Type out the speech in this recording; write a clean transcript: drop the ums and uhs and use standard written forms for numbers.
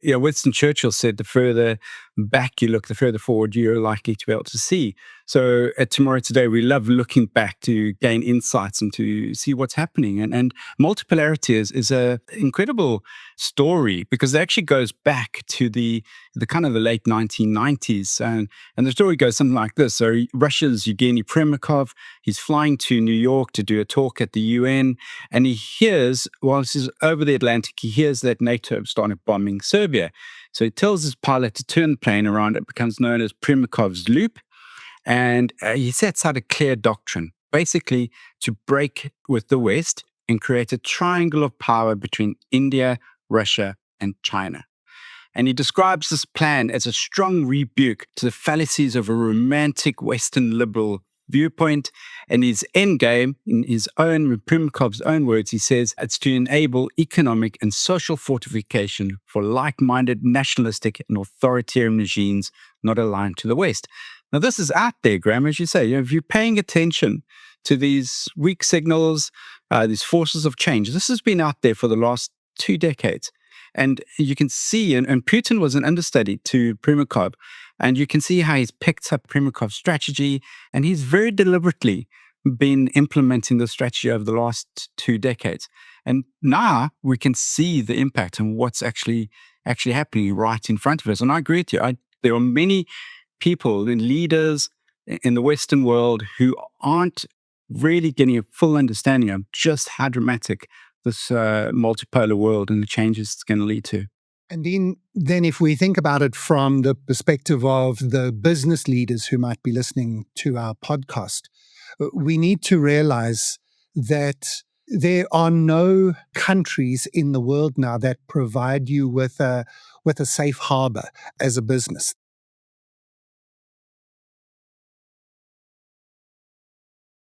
Yeah, Winston Churchill said the further back you look, the further forward you're likely to be able to see. So at Tomorrow Today, we love looking back to gain insights and to see what's happening. And multipolarity is a incredible story because it actually goes back to the kind of the late 1990s. And the story goes something like this. So Russia's Yevgeny Primakov, he's flying to New York to do a talk at the UN. And he hears, whilst he's over the Atlantic, he hears that NATO have started bombing Serbia. So he tells his pilot to turn the plane around. It becomes known as Primakov's Loop. And he sets out a clear doctrine, basically to break with the West and create a triangle of power between India, Russia, and China. And he describes this plan as a strong rebuke to the fallacies of a romantic Western liberal viewpoint. And his end game, in his own, Primakov's own words, he says it's to enable economic and social fortification for like-minded nationalistic and authoritarian regimes not aligned to the West. Now, this is out there, Graham, as you say. If you're paying attention to these weak signals, these forces of change, this has been out there for the last 2 decades. And you can see, and Putin was an understudy to Primakov, and you can see how he's picked up Primakov's strategy, and he's very deliberately been implementing the strategy over the last 2 decades. And now we can see the impact and what's actually happening right in front of us. And I agree with you. There are many people and leaders in the Western world who aren't really getting a full understanding of just how dramatic this multipolar world and the changes it's going to lead to. And then if we think about it from the perspective of the business leaders who might be listening to our podcast, we need to realize that there are no countries in the world now that provide you with a safe harbor as a business.